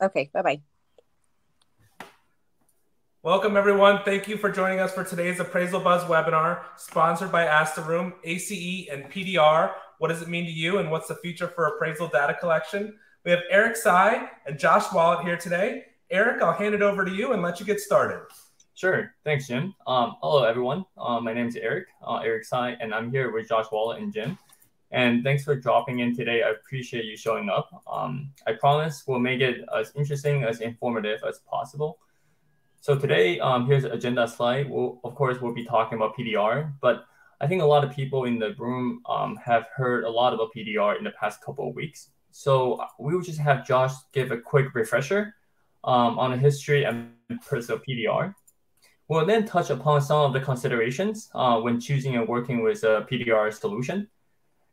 Okay, bye-bye. Welcome, everyone. Thank you for joining us for today's Appraisal Buzz webinar, sponsored by Asteroom, ACE, and PDR. What does it mean to you, and what's the future for appraisal data collection? We have Eric Tsai and Josh Walitt here today. Eric, I'll hand it over to you and let you get started. Sure. Thanks, Jim. Hello, everyone. My name is Eric Tsai, and I'm here with Josh Walitt and Jim. And thanks for dropping in today. I appreciate you showing up. I promise we'll make it as interesting, as informative as possible. So today, here's an agenda slide. Of course, we'll be talking about PDR, but I think a lot of people in the room have heard a lot about PDR in the past couple of weeks. So we will just have Josh give a quick refresher on the history and purpose of PDR. We'll then touch upon some of the considerations when choosing and working with a PDR solution.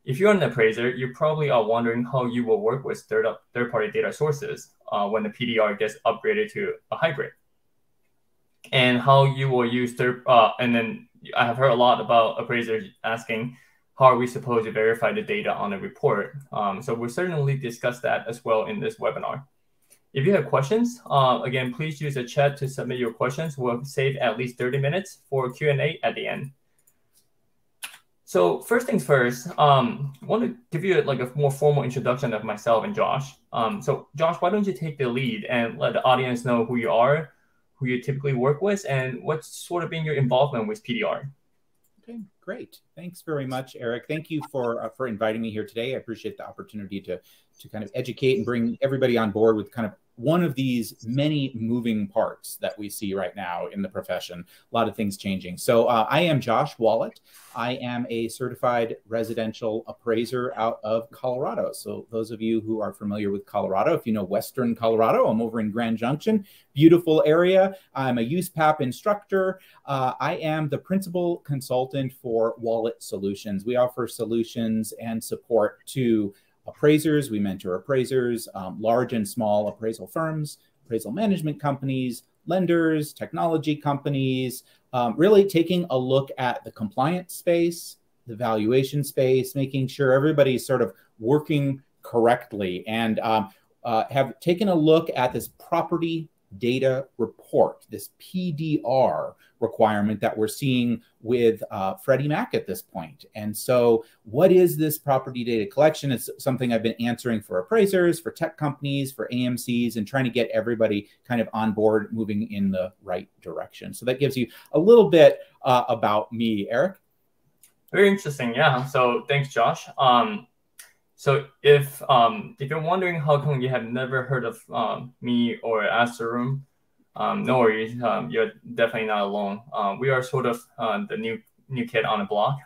If you're an appraiser, you probably are wondering how you will work with third-party data sources when the PDR gets upgraded to a hybrid, and how you will use and then I have heard a lot about appraisers asking, how are we supposed to verify the data on a report? So we'll certainly discuss that as well in this webinar. If you have questions, again, please use the chat to submit your questions. We'll save at least 30 minutes for Q&A at the end. So first things first, I want to give you like a more formal introduction of myself and Josh. So Josh, why don't you take the lead and let the audience know who you are, who you typically work with, and what's sort of been your involvement with PDR? Okay, great. Thanks very much, Eric. Thank you for inviting me here today. I appreciate the opportunity to kind of educate and bring everybody on board with kind of one of these many moving parts that we see right now in the profession. A lot of things changing. So I am Josh Walitt. I am a certified residential appraiser out of Colorado. So those of you who are familiar with Colorado, if you know Western Colorado, I'm over in Grand Junction, beautiful area. I'm a USPAP instructor. I am the principal consultant for Walitt Solutions. We offer solutions and support to appraisers. We mentor appraisers, large and small appraisal firms, appraisal management companies, lenders, technology companies, really taking a look at the compliance space, the valuation space, making sure everybody's sort of working correctly, and have taken a look at this property data report, this PDR requirement that we're seeing with Freddie Mac at this point. And so what is this property data collection? It's something I've been answering for appraisers, for tech companies, for AMCs, and trying to get everybody kind of on board, moving in the right direction. So that gives you a little bit about me, Eric. Very interesting. Yeah. So thanks, Josh. So if you're wondering how come you have never heard of me or Asteroom, no worries, you're definitely not alone. We are sort of the new kid on the block.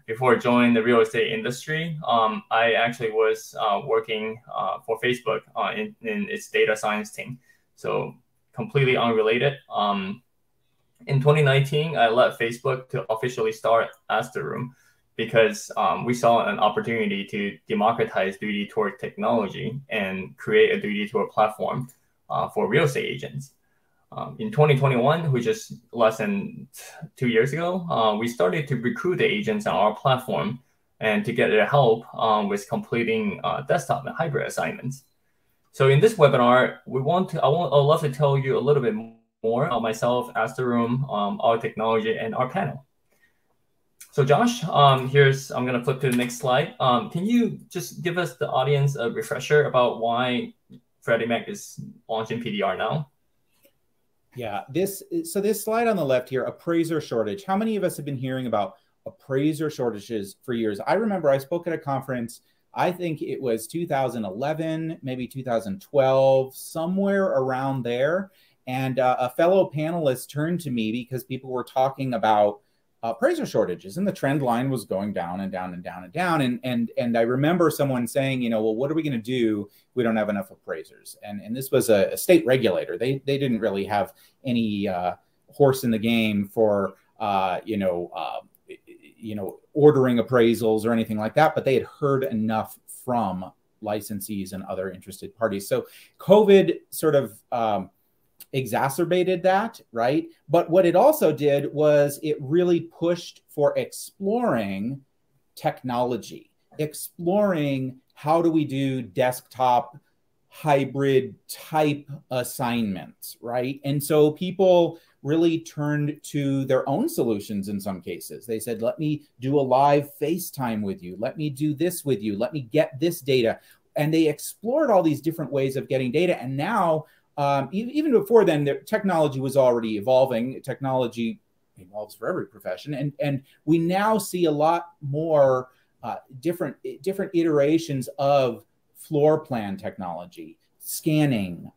Before joining the real estate industry, I actually was working for Facebook in its data science team. So completely unrelated. In 2019, I left Facebook to officially start Asteroom, because we saw an opportunity to democratize duty toward technology and create a duty toward platform for real estate agents. In 2021, which is less than 2 years ago, we started to recruit the agents on our platform and to get their help with completing desktop and hybrid assignments. So in this webinar, I'd love to tell you a little bit more about myself, Asteroom, our technology, and our panel. So Josh, I'm going to flip to the next slide. Can you just give us, the audience, a refresher about why Freddie Mac is launching PDR now? Yeah, this slide on the left here, appraiser shortage. How many of us have been hearing about appraiser shortages for years? I remember I spoke at a conference, I think it was 2011, maybe 2012, somewhere around there. And a fellow panelist turned to me because people were talking about appraiser shortages, and the trend line was going down and down and down and down. And I remember someone saying, you know, well, what are we going to do if we don't have enough appraisers? And this was a state regulator. They didn't really have any horse in the game for ordering appraisals or anything like that, but they had heard enough from licensees and other interested parties. So COVID sort of exacerbated that, right? But what it also did was it really pushed for exploring technology, exploring how do we do desktop hybrid type assignments, right? And so people really turned to their own solutions in some cases. They said, let me do a live FaceTime with you. Let me do this with you. Let me get this data. And they explored all these different ways of getting data. And now, even before then, the technology was already evolving. Technology evolves for every profession. And we now see a lot more different iterations of floor plan technology, scanning,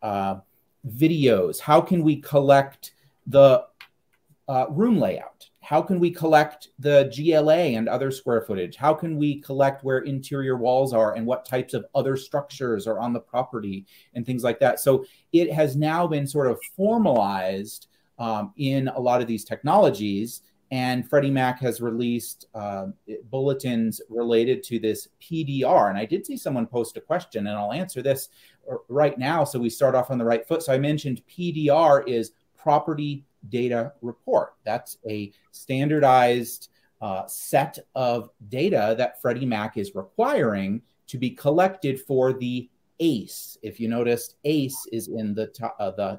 videos. How can we collect the room layout? How can we collect the GLA and other square footage? How can we collect where interior walls are and what types of other structures are on the property and things like that? So it has now been sort of formalized in a lot of these technologies. And Freddie Mac has released bulletins related to this PDR. And I did see someone post a question, and I'll answer this right now so we start off on the right foot. So I mentioned PDR is Property Data Report. That's a standardized set of data that Freddie Mac is requiring to be collected for the ACE. If you noticed, ACE is in the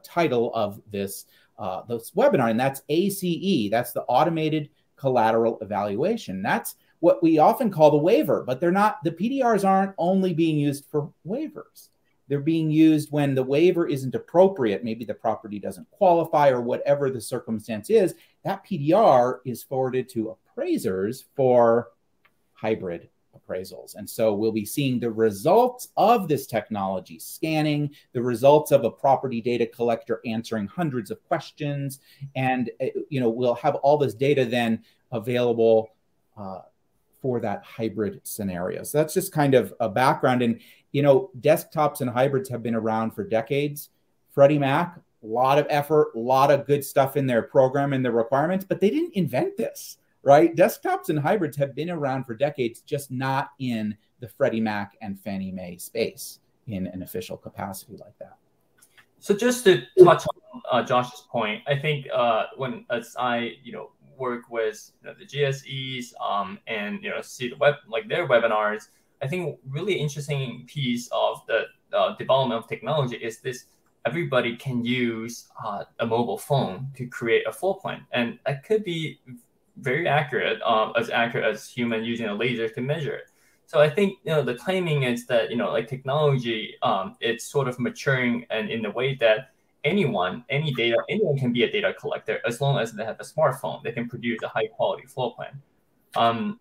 title of this webinar, and that's ACE. That's the Automated Collateral Evaluation. That's what we often call the waiver, but they're not. The PDRs aren't only being used for waivers. They're being used when the waiver isn't appropriate. Maybe the property doesn't qualify or whatever the circumstance is. That PDR is forwarded to appraisers for hybrid appraisals. And so we'll be seeing the results of this technology, scanning, the results of a property data collector answering hundreds of questions. And, we'll have all this data then available for that hybrid scenario. So that's just kind of a background. And, desktops and hybrids have been around for decades. Freddie Mac, a lot of effort, a lot of good stuff in their program and their requirements, but they didn't invent this, right? Desktops and hybrids have been around for decades, just not in the Freddie Mac and Fannie Mae space in an official capacity like that. So just to touch on Josh's point, I think as I work with the GSEs and see their webinars, I think really interesting piece of the development of technology is this: everybody can use a mobile phone to create a floor plan, and that could be very accurate as human using a laser to measure it. So I think the claiming is that technology it's sort of maturing, and in the way that anyone can be a data collector as long as they have a smartphone. They can produce a high quality floor plan.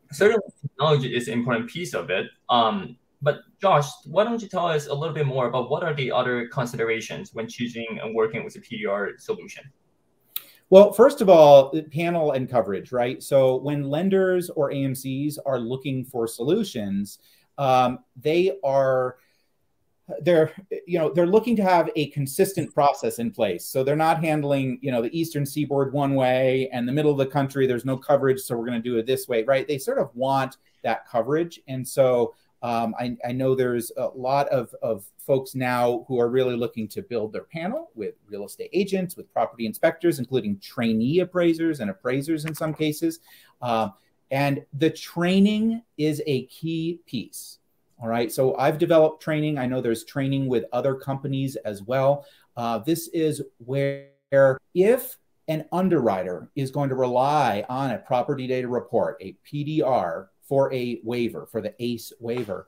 Certainly, technology is an important piece of it. But Josh, why don't you tell us a little bit more about what are the other considerations when choosing and working with a PDR solution? Well, first of all, panel and coverage, right? So when lenders or AMCs are looking for solutions, they're looking to have a consistent process in place. So they're not handling, the Eastern Seaboard one way and the middle of the country, there's no coverage, so we're going to do it this way, right? They sort of want that coverage. And so I know there's a lot of folks now who are really looking to build their panel with real estate agents, with property inspectors, including trainee appraisers and appraisers in some cases. And the training is a key piece. All right, so I've developed training. I know there's training with other companies as well. This is where if an underwriter is going to rely on a property data report, a PDR, for a waiver, for the ACE waiver,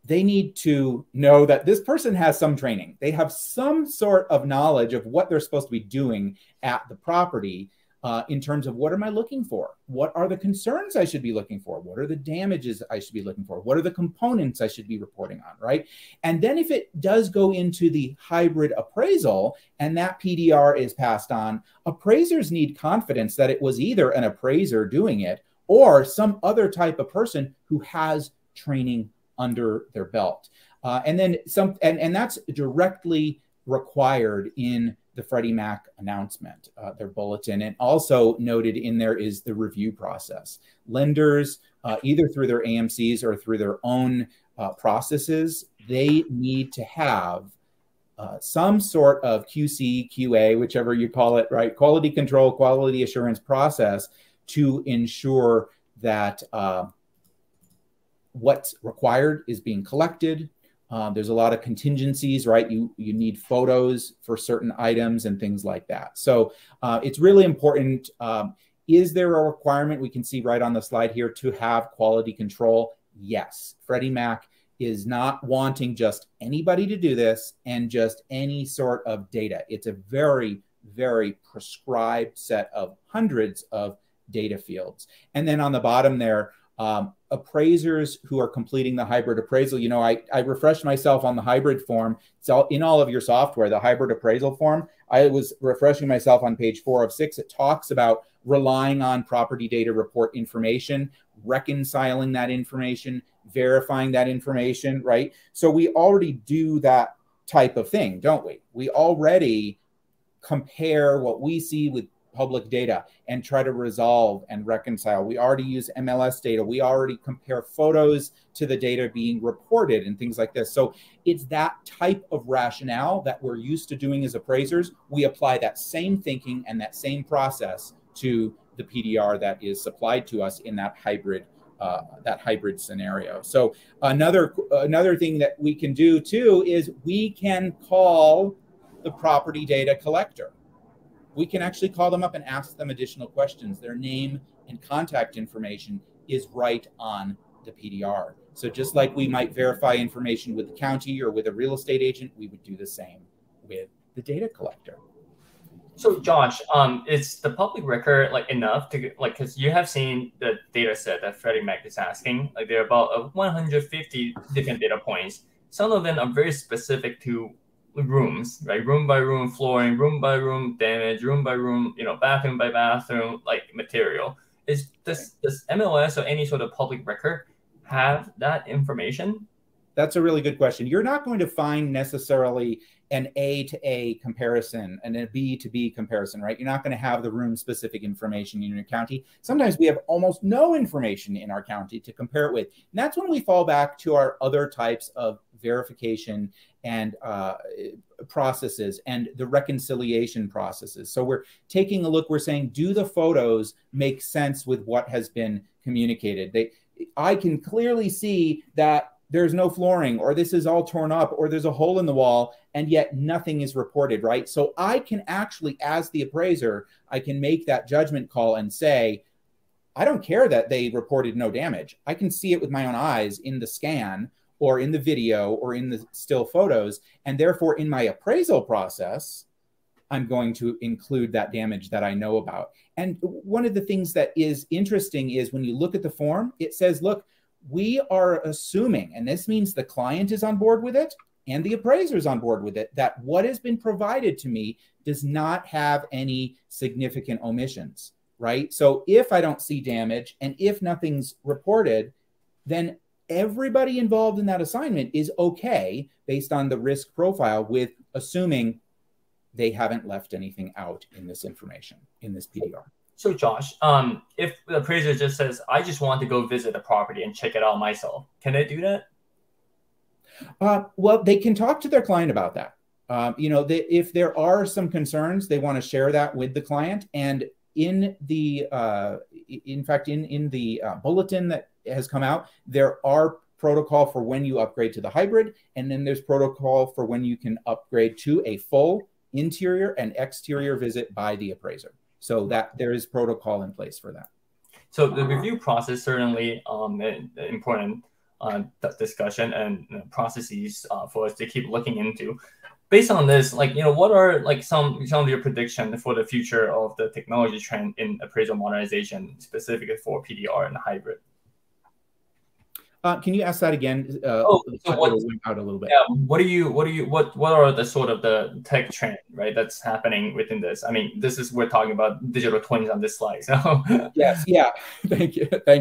they need to know that this person has some training. They have some sort of knowledge of what they're supposed to be doing at the property in terms of what am I looking for? What are the concerns I should be looking for? What are the damages I should be looking for? What are the components I should be reporting on, right? And then if it does go into the hybrid appraisal and that PDR is passed on, appraisers need confidence that it was either an appraiser doing it or some other type of person who has training under their belt. And that's directly required in the Freddie Mac announcement, their bulletin. And also noted in there is the review process. Lenders, either through their AMCs or through their own processes, they need to have some sort of QC, QA, whichever you call it, right? Quality control, quality assurance process to ensure that what's required is being collected, There's a lot of contingencies, right? You need photos for certain items and things like that. So it's really important. Is there a requirement, we can see right on the slide here, to have quality control? Yes. Freddie Mac is not wanting just anybody to do this and just any sort of data. It's a very, very prescribed set of hundreds of data fields. And then on the bottom there, appraisers who are completing the hybrid appraisal, you know, I refreshed myself on the hybrid form. So in all of your software, the hybrid appraisal form, I was refreshing myself on page 4 of 6. It talks about relying on property data report information, reconciling that information, verifying that information, right? So we already do that type of thing, don't we? We already compare what we see with public data and try to resolve and reconcile. We already use MLS data. We already compare photos to the data being reported and things like this. So it's that type of rationale that we're used to doing as appraisers. We apply that same thinking and that same process to the PDR that is supplied to us in that hybrid scenario. So another thing that we can do too is we can call the property data collector. We can actually call them up and ask them additional questions. Their name and contact information is right on the PDR. So just like we might verify information with the county or with a real estate agent, we would do the same with the data collector. So Josh, is the public record like enough to like, because you have seen the data set that Freddie Mac is asking, like there are about 150 different data points. Some of them are very specific to rooms, right? Room by room flooring, room by room damage, room by room, you know, bathroom by bathroom, like material. Does MLS or any sort of public record have that information? That's a really good question. You're not going to find necessarily an A to A comparison and a B to B comparison, right? You're not going to have the room specific information in your county. Sometimes we have almost no information in our county to compare it with. And that's when we fall back to our other types of verification and processes and the reconciliation processes. So we're taking a look, we're saying, do the photos make sense with what has been communicated? I can clearly see that there's no flooring, or this is all torn up, or there's a hole in the wall, and yet nothing is reported, right? So I can actually, as the appraiser, I can make that judgment call and say, I don't care that they reported no damage. I can see it with my own eyes in the scan or in the video or in the still photos. And therefore, in my appraisal process, I'm going to include that damage that I know about. And one of the things that is interesting is when you look at the form, it says, look, we are assuming, and this means the client is on board with it and the appraiser is on board with it, that what has been provided to me does not have any significant omissions, right? So if I don't see damage and if nothing's reported, then everybody involved in that assignment is okay based on the risk profile with assuming they haven't left anything out in this information, in this PDR. So Josh, if the appraiser just says, I just want to go visit the property and check it out myself, can they do that? Well, they can talk to their client about that. If there are some concerns, they want to share that with the client. And in the, in fact, in the bulletin that has come out, there are protocol for when you upgrade to the hybrid, and then there's protocol for when you can upgrade to a full interior and exterior visit by the appraiser. So that there is protocol in place for that. So the review process certainly an important discussion and processes for us to keep looking into. Based on this, what are some of your predictions for the future of the technology trend in appraisal modernization, specifically for PDR and hybrid? Can you ask that again? So out a little bit. Yeah, what are the sort of the tech trend, right, that's happening within this? I mean, we're talking about digital twins on this slide. So yes, yeah, thank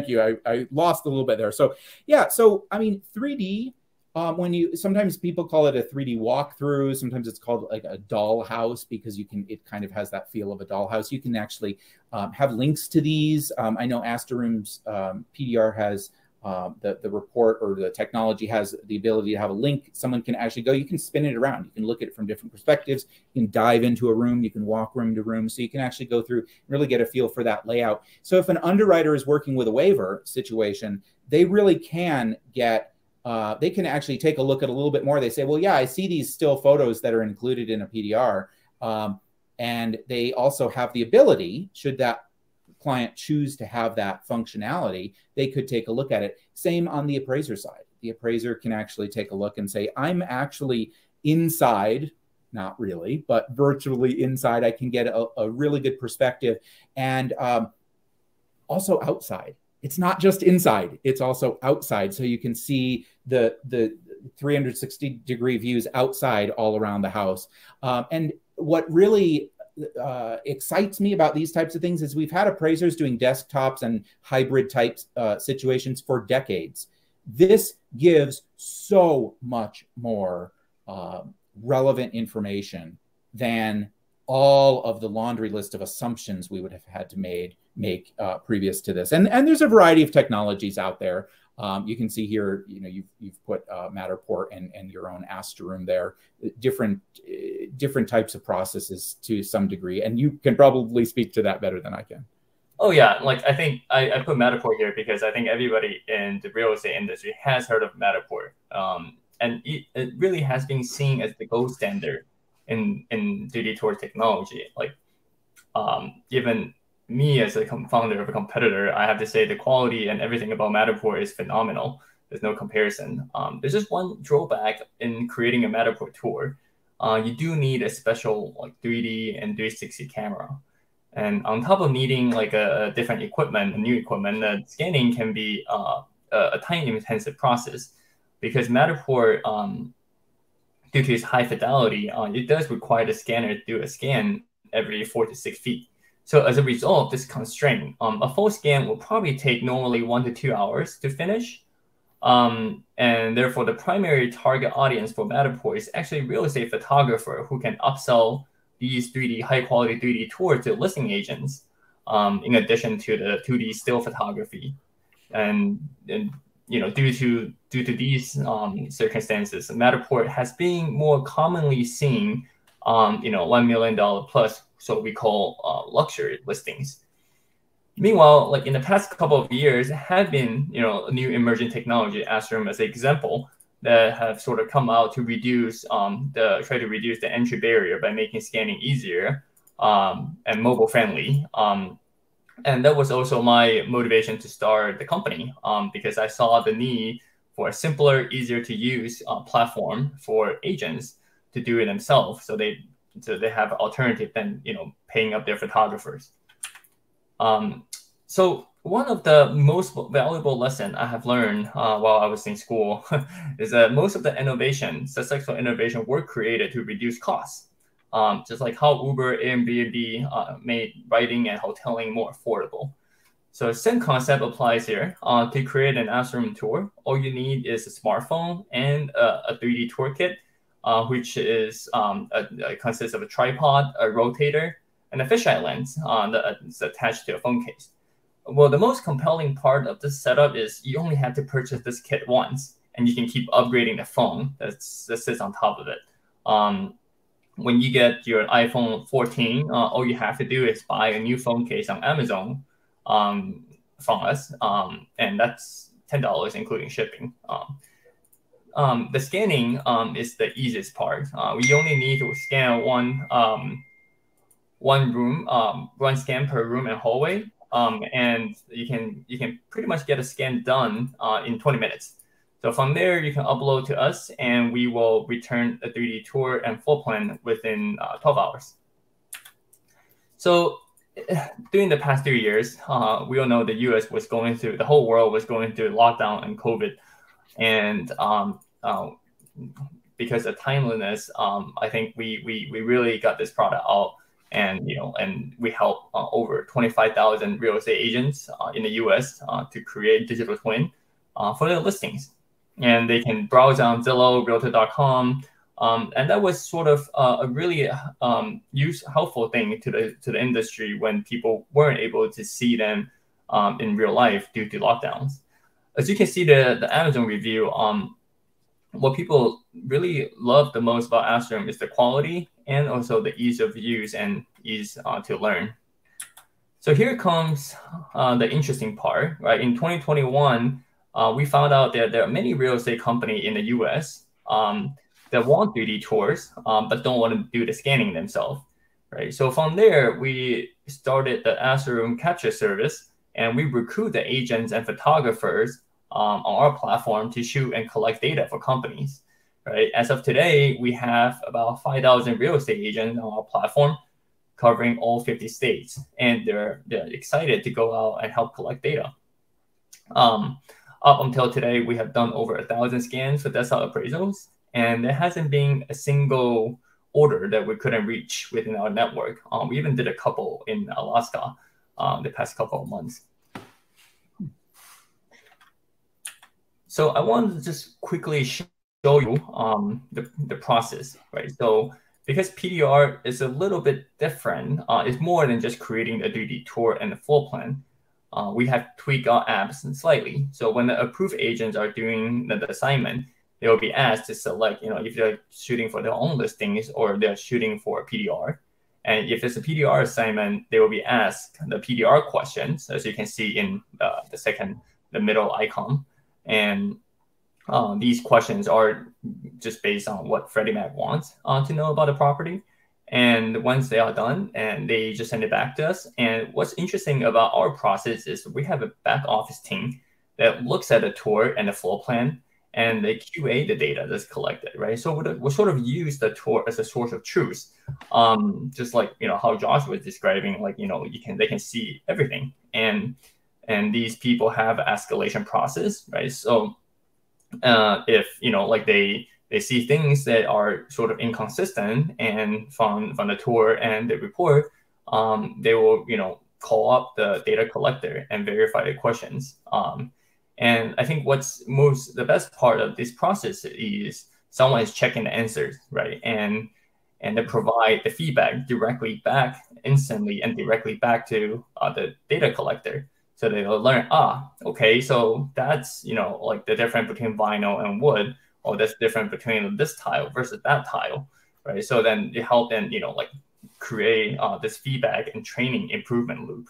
you. I lost a little bit there. So yeah, so I mean, 3D. Sometimes people call it a 3D walkthrough. Sometimes it's called like a dollhouse because it kind of has that feel of a dollhouse. You can actually have links to these. I know Asteroom's PDR has. The report or the technology has the ability to have a link. Someone can actually go, you can spin it around. You can look at it from different perspectives. You can dive into a room. You can walk room to room. So you can actually go through and really get a feel for that layout. So if an underwriter is working with a waiver situation, they really can get they can actually take a look at a little bit more. They say, well, yeah, I see these still photos that are included in a PDR. And they also have the ability, should that client choose to have that functionality, they could take a look at it. Same on the appraiser side. The appraiser can actually take a look and say, I'm actually inside, not really, but virtually inside. I can get a really good perspective. And also outside. It's not just inside, it's also outside. So you can see the 360-degree views outside all around the house. And what really excites me about these types of things is we've had appraisers doing desktops and hybrid types situations for decades. This gives so much more relevant information than all of the laundry list of assumptions we would have had to make previous to this. And there's a variety of technologies out there. You can see here, you've put Matterport and your own Asteroom there, different types of processes to some degree. And you can probably speak to that better than I can. Oh yeah, like I think I put Matterport here because I think everybody in the real estate industry has heard of Matterport. And it really has been seen as the gold standard in 3D tour technology. Like even me as a founder of a competitor, I have to say the quality and everything about Matterport is phenomenal. There's no comparison. There's just one drawback in creating a Matterport tour. You do need a special like 3D and 360 camera. And on top of needing like a different equipment, a new equipment, the scanning can be a time-intensive process because Matterport, due to its high fidelity, it does require the scanner to do a scan every 4 to 6 feet. So as a result of this constraint, a full scan will probably take normally 1 to 2 hours to finish. And therefore, the primary target audience for Matterport is actually real estate photographer who can upsell these high-quality 3D tours to listing agents, in addition to the 2D still photography. And due to these circumstances, Matterport has been more commonly seen on $1 million plus, so we call luxury listings. Meanwhile, like in the past couple of years, have been a new emerging technology, Asteroom as an example, that have sort of come out to reduce try to reduce the entry barrier by making scanning easier and mobile friendly. And that was also my motivation to start the company because I saw the need for a simpler, easier to use platform for agents to do it themselves, so they have an alternative than paying up their photographers. So one of the most valuable lessons I have learned while I was in school is that most of the successful innovation, were created to reduce costs. Just like how Uber, Airbnb made riding and hoteling more affordable. So same concept applies here. To create an Asteroom tour, all you need is a smartphone and a 3D tour kit, which is consists of a tripod, a rotator, and a fisheye lens that's attached to a phone case. Well, the most compelling part of this setup is you only have to purchase this kit once, and you can keep upgrading the phone that sits on top of it. When you get your iPhone 14, all you have to do is buy a new phone case on Amazon from us, and that's $10 including shipping. The scanning is the easiest part. We only need to scan one scan per room and hallway, and you can pretty much get a scan done in 20 minutes. So from there, you can upload to us, and we will return a 3D tour and floor plan within 12 hours. So during the past 3 years, we all know the US the whole world was going through lockdown and COVID. And because of timeliness, I think we really got this product out, and we help over 25,000 real estate agents in the US to create digital twin for their listings. And they can browse on Zillow, Realtor.com, and that was sort of a really helpful thing to the industry when people weren't able to see them in real life due to lockdowns. As you can see the Amazon review, what people really love the most about Asteroom is the quality and also the ease of use and ease to learn. So here comes the interesting part, right? In 2021, we found out that there are many real estate companies in the US that want 3D tours, but don't want to do the scanning themselves, right? So from there, we started the Asteroom capture service, and we recruit the agents and photographers on our platform to shoot and collect data for companies, right? As of today, we have about 5,000 real estate agents on our platform covering all 50 states, and they're excited to go out and help collect data. Up until today, we have done over 1,000 scans for desktop appraisals, and there hasn't been a single order that we couldn't reach within our network. We even did a couple in Alaska the past couple of months. So I wanted to just quickly show you the process, right? So because PDR is a little bit different, it's more than just creating a 3D tour and a floor plan. We have tweaked our apps slightly. So when the approved agents are doing the assignment, they will be asked to select, if they're shooting for their own listings or they're shooting for a PDR. And if it's a PDR assignment, they will be asked the PDR questions, as you can see in the middle icon. And these questions are just based on what Freddie Mac wants to know about the property. And once they are done, and they just send it back to us. And what's interesting about our process is we have a back office team that looks at the tour and the floor plan, and they QA the data that's collected, right? So we'll sort of use the tour as a source of truth, just like how Josh was describing, like they can see everything, and these people have an escalation process, right? So if like they see things that are sort of inconsistent, and from the tour and the report, they will call up the data collector and verify the questions. And I think the best part of this process is someone is checking the answers, right? And they provide the feedback directly back instantly and directly back to the data collector. So they'll learn, okay, so that's, like the difference between vinyl and wood, or that's different between this tile versus that tile, right? So then you help them, like create this feedback and training improvement loop.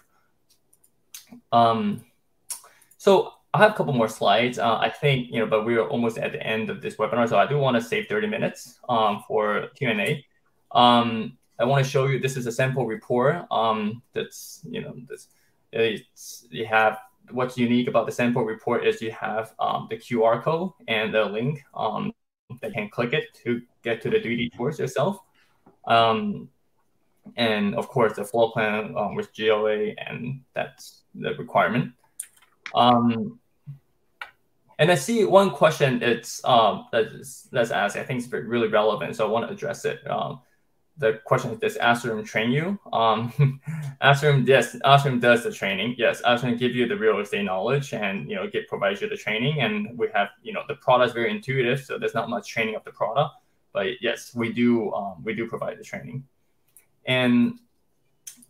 So I have a couple more slides. I think, but we're almost at the end of this webinar, so I do want to save 30 minutes for Q&A. I want to show you, this is a sample report. That's, you have, what's unique about the sample report is you have the QR code and the link that you can click it to get to the 3D tours yourself. And of course, the floor plan with GLA, and that's the requirement. And I see one question that's asked, I think it's really relevant, so I want to address it. The question is, does Asteroom train you? Asteroom, yes, Asteroom does the training. Yes, Asteroom gives you the real estate knowledge, and provides you the training. And we have, the product is very intuitive, so there's not much training of the product. But yes, we do provide the training. And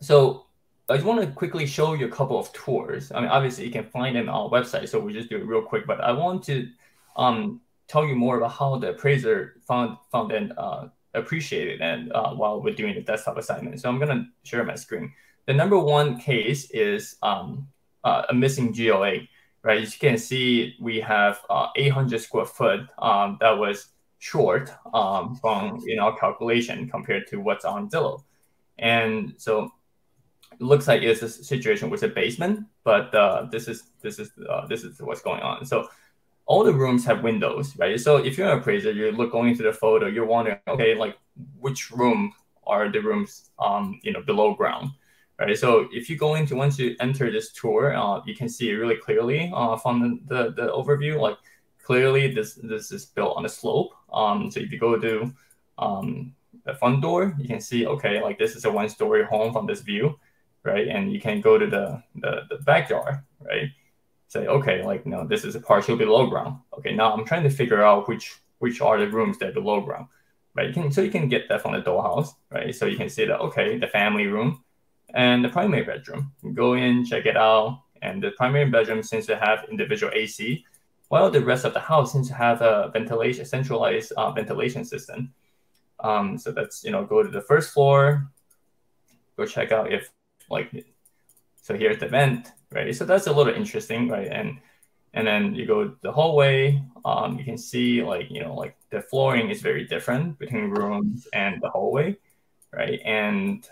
so I just want to quickly show you a couple of tours. I mean, obviously you can find them on our website, so we just do it real quick. But I want to tell you more about how the appraiser found and appreciated and while we're doing the desktop assignment. So I'm going to share my screen. The number one case is a missing GLA, right? As you can see, we have 800 square foot that was short from our calculation compared to what's on Zillow. And so it looks like it's a situation with a basement, but this is what's going on. So all the rooms have windows, right? So if you're an appraiser, you're going into the photo, you're wondering, okay, like which room are the rooms, below ground, right? So if you go into, once you enter this tour, you can see it really clearly from the overview. Like clearly, this is built on a slope. So if you go to the front door, you can see, okay, like this is a 1-story home from this view, right? And you can go to the backyard, right? Say, okay, like, no, this is a partial below ground. Okay, now I'm trying to figure out which are the rooms that are below ground, right? So you can get that from the dollhouse, right? So you can see that, okay, the family room and the primary bedroom. You go in, check it out, and the primary bedroom seems to have individual AC, while the rest of the house seems to have a centralized ventilation system. So that's, go to the first floor, go check out if, like, so here's the vent, right? So that's a little interesting, right? And then you go the hallway, you can see like the flooring is very different between rooms and the hallway, right? And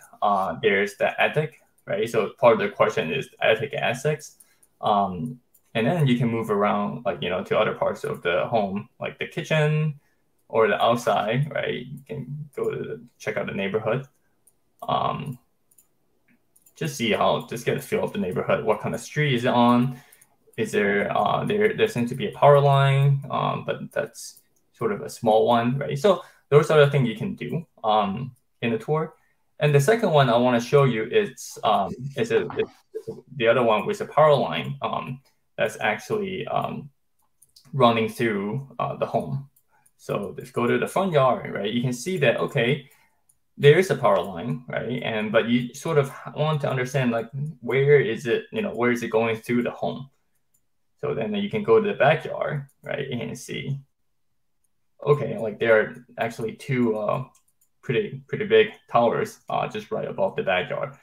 there's the attic, right? So part of the question is attic access. And then you can move around like, to other parts of the home, like the kitchen or the outside, right? You can go to check out the neighborhood. Just get a feel of the neighborhood. What kind of street is it on? Is there seems to be a power line, but that's sort of a small one, right? So those are the things you can do in the tour. And the second one I want to show you is the other one with a power line that's actually running through the home. So let's go to the front yard, right? You can see that, okay, there is a power line, right? But you sort of want to understand like where is it going through the home. So then you can go to the backyard, right? And see, okay, like there are actually two pretty big towers just right above the backyard.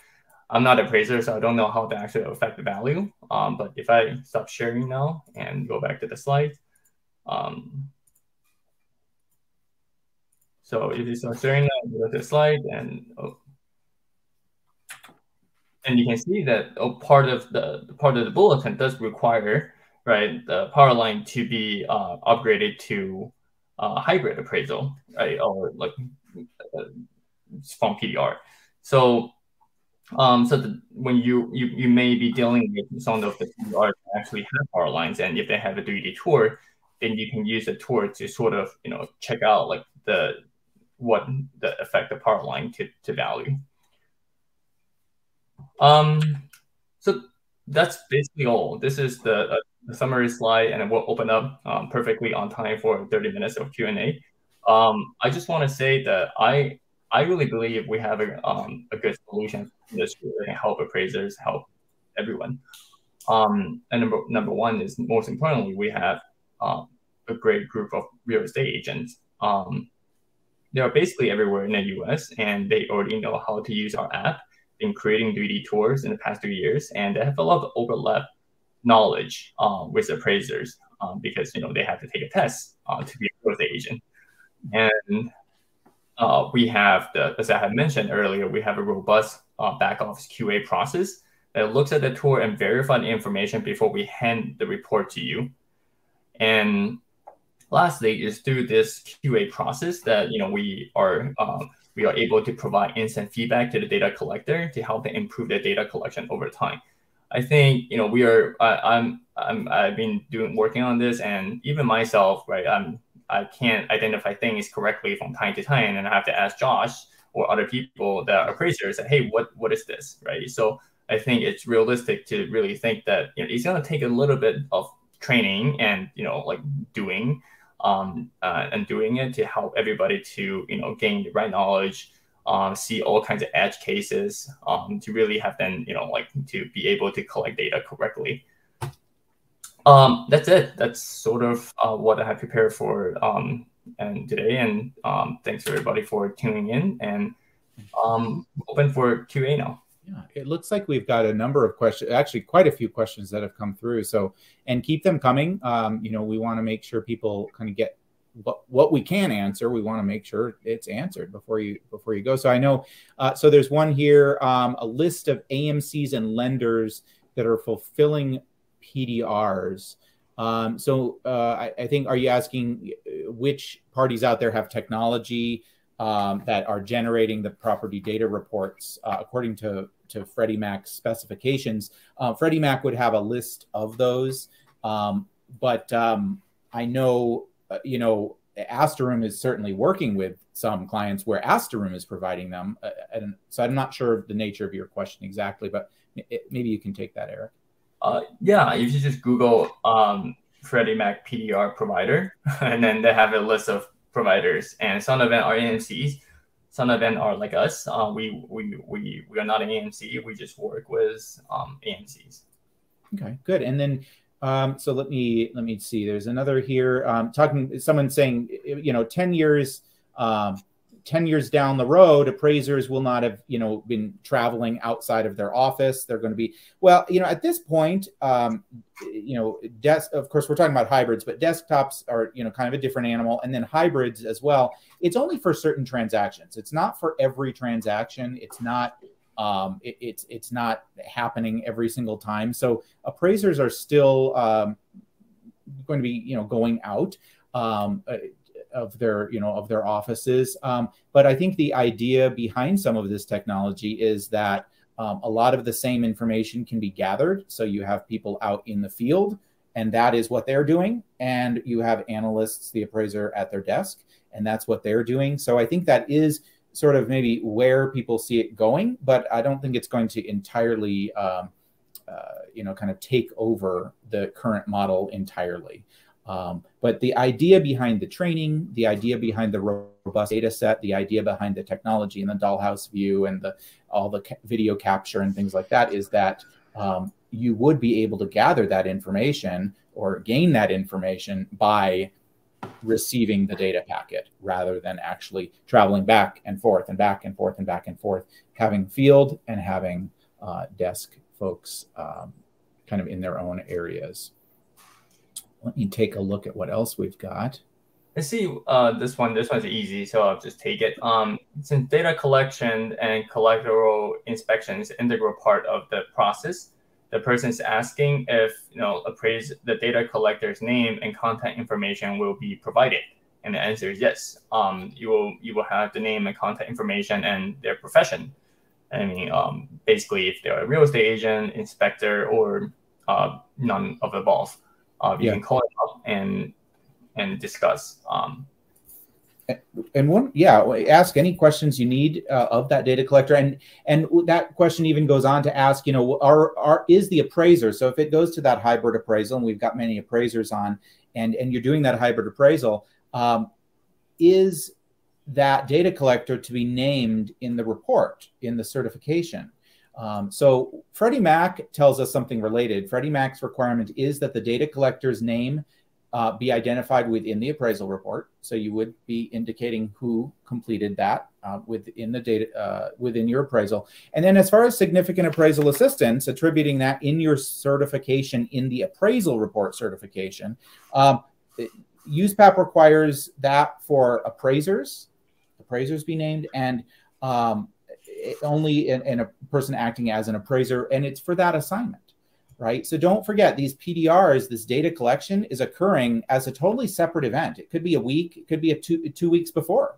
I'm not an appraiser, so I don't know how that actually affect the value. But if I stop sharing now and go back to the slide, so if you start sharing now, go to the slide, and you can see that part of the bulletin does require, right, the power line to be upgraded to hybrid appraisal, right, or like from PDR. So when you may be dealing with some of the PDR that actually have power lines, and if they have a 3D tour, then you can use the tour to sort of check out like what the effect of power line to value. So that's basically all. This is the summary slide, and it will open up perfectly on time for 30 minutes of Q&A. I just want to say that I really believe we have a good solution for this and help appraisers, help everyone. And number one is, most importantly, we have a great group of real estate agents. They are basically everywhere in the US, and they already know how to use our app in creating 3D tours in the past 2 years, and they have a lot of overlap knowledge with appraisers because they have to take a test to be a real estate agent. And we have as I had mentioned earlier, we have a robust back office QA process that looks at the tour and verify the information before we hand the report to you. And lastly, is through this QA process that we are able to provide instant feedback to the data collector to help them improve their data collection over time. I think I've been working on this, and even myself, right? I can't identify things correctly from time to time, and I have to ask Josh or other people that are appraisers, hey, what is this, right? So I think it's realistic to really think that it's going to take a little bit of training and like doing it to help everybody to gain the right knowledge, see all kinds of edge cases, to really have them like to be able to collect data correctly. That's it. That's sort of what I have prepared for and today. And thanks everybody for tuning in, and open for QA now. Yeah, it looks like we've got a number of questions, actually quite a few questions that have come through. So, and keep them coming. We want to make sure people kind of get what we can answer. We want to make sure it's answered before you go. So I know, so there's one here, a list of AMCs and lenders that are fulfilling PDRs. I think, are you asking which parties out there have technology that are generating the property data reports according to Freddie Mac's specifications? Freddie Mac would have a list of those, but I know, Asteroom is certainly working with some clients where Asteroom is providing them. So I'm not sure the nature of your question exactly, but maybe you can take that, Eric. Yeah, if you just Google Freddie Mac PDR provider, and then they have a list of providers, and some of them are AMCs, some of them are like us. We are not an AMC. We just work with AMCs. Okay, good. And then so let me see. There's another here someone saying 10 years 10 years down the road, appraisers will not have, been traveling outside of their office. They're going to be, well, at this point, of course, we're talking about hybrids, but desktops are, kind of a different animal. And then hybrids as well. It's only for certain transactions. It's not for every transaction. It's not, it's not happening every single time. So appraisers are still going to be, going out of their offices. But I think the idea behind some of this technology is that a lot of the same information can be gathered. So you have people out in the field, and that is what they're doing. And you have analysts, the appraiser, at their desk, and that's what they're doing. So I think that is sort of maybe where people see it going, but I don't think it's going to entirely, kind of take over the current model entirely. But the idea behind the training, the idea behind the robust data set, the idea behind the technology and the dollhouse view and all the video capture and things like that is that you would be able to gather that information or gain that information by receiving the data packet rather than actually traveling back and forth and back and forth and back and forth, having field and having desk folks kind of in their own areas. Let me take a look at what else we've got. I see this one's easy, so I'll just take it. Since data collection and collateral inspection is an integral part of the process, the person is asking if the data collector's name and contact information will be provided, and the answer is yes. You will have the name and contact information and their profession. I mean, basically, if they're a real estate agent, inspector, or none of the above. You can call it up and discuss. Ask any questions you need of that data collector, and that question even goes on to ask, is the appraiser? So if it goes to that hybrid appraisal, and we've got many appraisers on, and you're doing that hybrid appraisal, is that data collector to be named in the report, in the certification? So Freddie Mac tells us something related. Freddie Mac's requirement is that the data collector's name be identified within the appraisal report. So you would be indicating who completed that within the data, within your appraisal. And then as far as significant appraisal assistance, attributing that in your certification in the appraisal report certification, USPAP requires that for appraisers be named, and only in a person acting as an appraiser, and it's for that assignment, right? So don't forget, these PDRs, this data collection is occurring as a totally separate event. It could be a week, it could be two weeks before,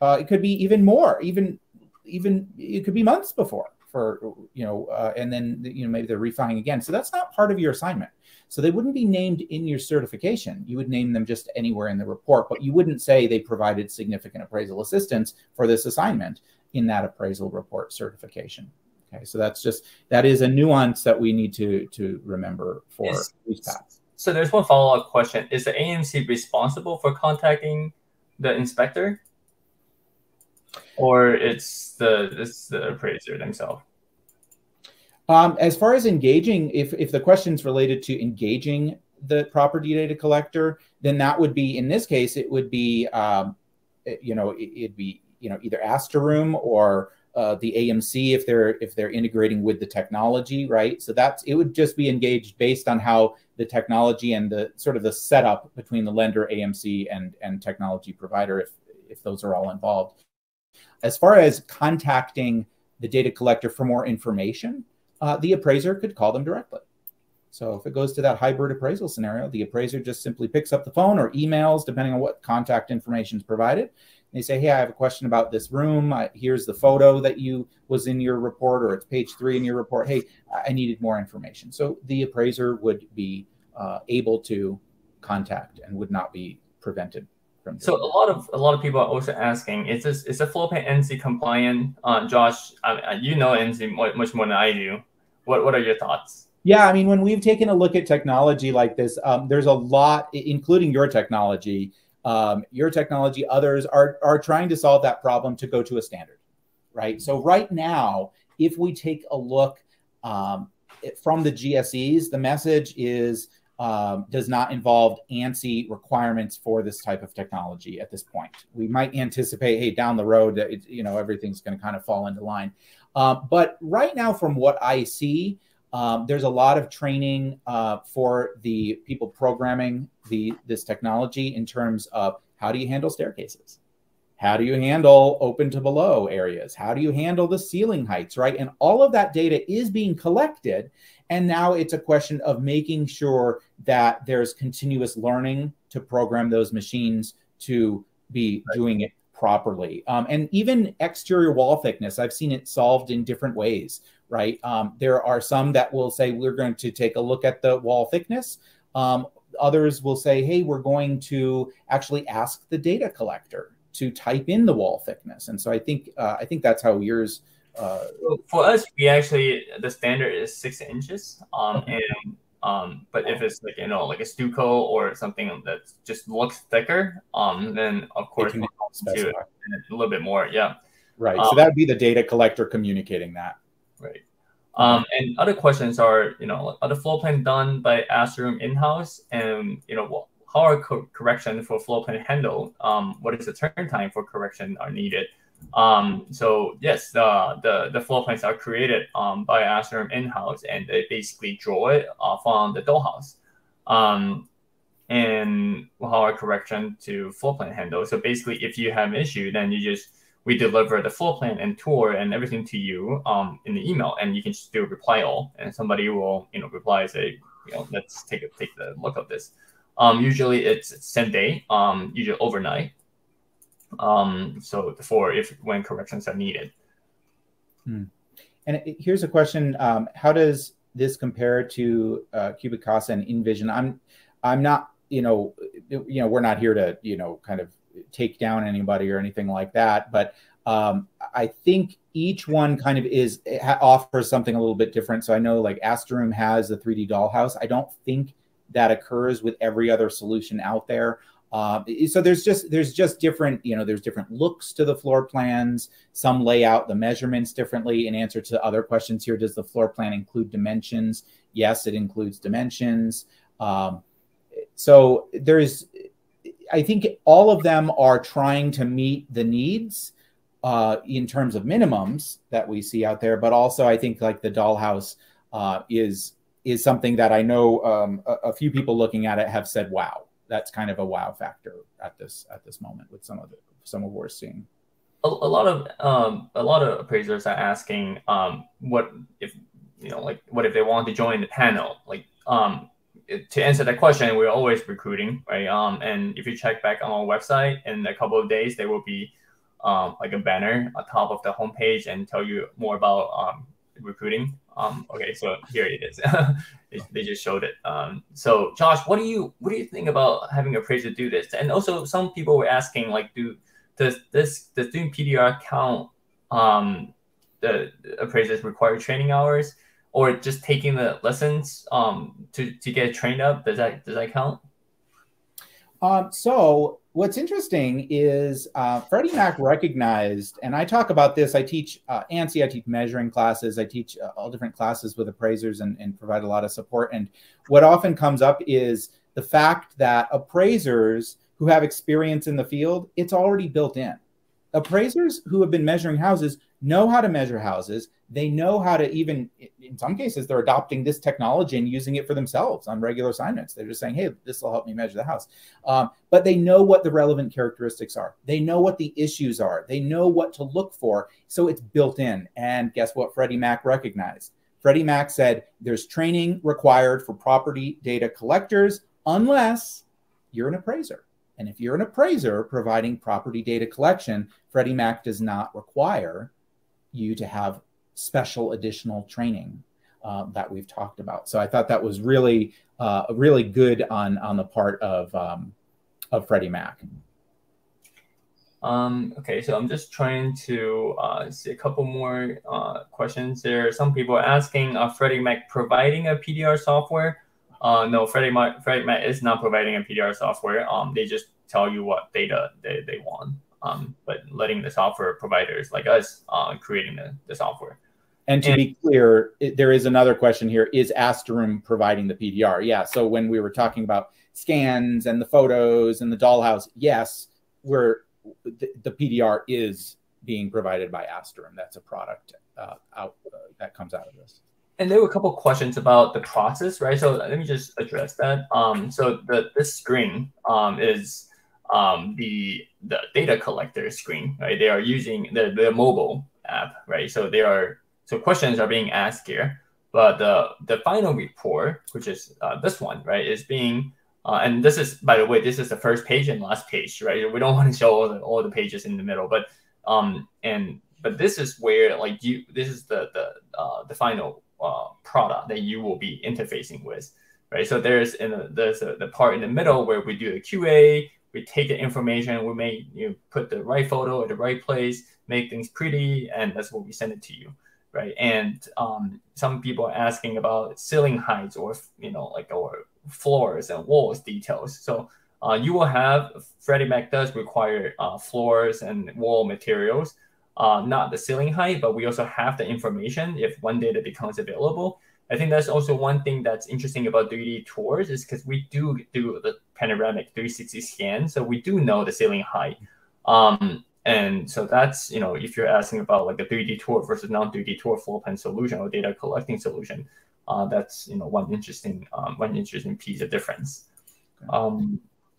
it could be even more, even it could be months before, and then maybe they're refining again. So that's not part of your assignment. So they wouldn't be named in your certification. You would name them just anywhere in the report, but you wouldn't say they provided significant appraisal assistance for this assignment in that appraisal report certification. Okay, so that is a nuance that we need to remember for USPAP. So there's one follow-up question. Is the AMC responsible for contacting the inspector, or it's the appraiser themselves? As far as engaging, if the question's related to engaging the property data collector, then that would be, in this case, it would be, it'd be, either Asteroom or the AMC if they're integrating with the technology, right? So it would just be engaged based on how the technology and the sort of the setup between the lender, AMC, and technology provider, if those are all involved. As far as contacting the data collector for more information, the appraiser could call them directly. So if it goes to that hybrid appraisal scenario, the appraiser just simply picks up the phone or emails, depending on what contact information is provided. They say, hey, I have a question about this room. Here's the photo that was in your report, or it's page 3 in your report. Hey, I needed more information. So the appraiser would be able to contact and would not be prevented from. So a lot of people are also asking, is a floor plan NC compliant? Josh, you know NC much more than I do. What are your thoughts? Yeah, I mean, when we've taken a look at technology like this, there's a lot, including your technology. Others are trying to solve that problem to go to a standard, right? So right now, if we take a look from the GSEs, the message is does not involve ANSI requirements for this type of technology at this point. We might anticipate, hey, down the road that everything's going to kind of fall into line. But right now, from what I see, there's a lot of training for the people programming this technology in terms of how do you handle staircases? How do you handle open to below areas? How do you handle the ceiling heights, right? And all of that data is being collected. And now it's a question of making sure that there's continuous learning to program those machines to be doing it properly. And even exterior wall thickness, I've seen it solved in different ways, right? There are some that will say, we're going to take a look at the wall thickness. Others will say, hey, we're going to actually ask the data collector to type in the wall thickness. And so I think that's how yours. For us, we actually, the standard is 6 inches. Okay. But if it's like like a stucco or something that just looks thicker, then of course we'll do it a little bit more. Yeah. Right. So that would be the data collector communicating that. Right. And other questions are, are the floor plan done by Asteroom in-house? And, how are corrections for floor plan handled? What is the turn time for correction are needed? So yes, the floor plans are created by Asteroom in-house, and they basically draw it from the dollhouse. And how are correction to floor plan handle? So basically, if you have an issue, then we deliver the floor plan and tour and everything to you in the email, and you can just do a reply all, and somebody will reply, say, let's take a look at this. Usually it's same day, usually overnight. So when corrections are needed. And here's a question: how does this compare to Cubic Casa and InVision? I'm not, we're not here to kind of take down anybody or anything like that, but I think each one kind of offers something a little bit different. So I know like Asteroom has the 3D dollhouse. I don't think that occurs with every other solution out there. So there's just different, there's different looks to the floor plans. Some lay out the measurements differently. In answer to other questions here, does the floor plan include dimensions? Yes, it includes dimensions. So I think all of them are trying to meet the needs in terms of minimums that we see out there, but also I think like the dollhouse is something that I know a few people looking at it have said, wow, that's kind of a wow factor at this moment with some of what we're seeing. A lot of appraisers are asking, what if they want to join the panel? To answer that question, we're always recruiting, right? And if you check back on our website, in a couple of days, there will be like a banner on top of the homepage and tell you more about recruiting. Okay, so here it is. They just showed it. So Josh, what do you think about having appraiser do this? And also, some people were asking, like, does doing PDR count the appraisers require training hours, or just taking the lessons to get trained up? Does that count? So what's interesting is Freddie Mac recognized, and I talk about this, I teach ANSI, I teach measuring classes, I teach all different classes with appraisers and provide a lot of support. And what often comes up is the fact that appraisers who have experience in the field, it's already built in. Appraisers who have been measuring houses know how to measure houses. They know how to, even in some cases, they're adopting this technology and using it for themselves on regular assignments. They're just saying, hey, this will help me measure the house. But they know what the relevant characteristics are. They know what the issues are. They know what to look for. So it's built in. And guess what Freddie Mac recognized? Freddie Mac said there's training required for property data collectors unless you're an appraiser. And if you're an appraiser providing property data collection, Freddie Mac does not require you to have special additional training that we've talked about. So I thought that was really good on the part of Freddie Mac. Okay, so I'm just trying to see a couple more questions there. Some people are asking, Freddie Mac providing a PDR software? No, Freddie Mac is not providing a PDR software. They just tell you what data they want, but letting the software providers like us creating the software. And to be clear, there is another question here. Is Asteroom providing the PDR? Yeah. So when we were talking about scans and the photos and the dollhouse, yes, the PDR is being provided by Asteroom. That's a product that comes out of this. And there were a couple of questions about the process, right? So let me just address that. So this screen is the data collector screen, right? They are using the mobile app, right? So questions are being asked here, but the final report, which is this one, right, is being and this is, by the way, this is the first page and last page, right? We don't want to show all the pages in the middle, but this is where this is the final product that you will be interfacing with, right? So there's the part in the middle where we do the QA, we take the information, we may put the right photo at the right place, make things pretty, and that's what we send it to you, right? And some people are asking about ceiling heights or or floors and walls details. So you will have, Freddie Mac does require floors and wall materials, not the ceiling height, but we also have the information if one day that becomes available. I think that's also one thing that's interesting about 3D tours is because we do the panoramic 360 scan. So we do know the ceiling height. And so that's, if you're asking about like a 3D tour versus non-3D tour floor plan solution or data collecting solution, that's, one interesting piece of difference.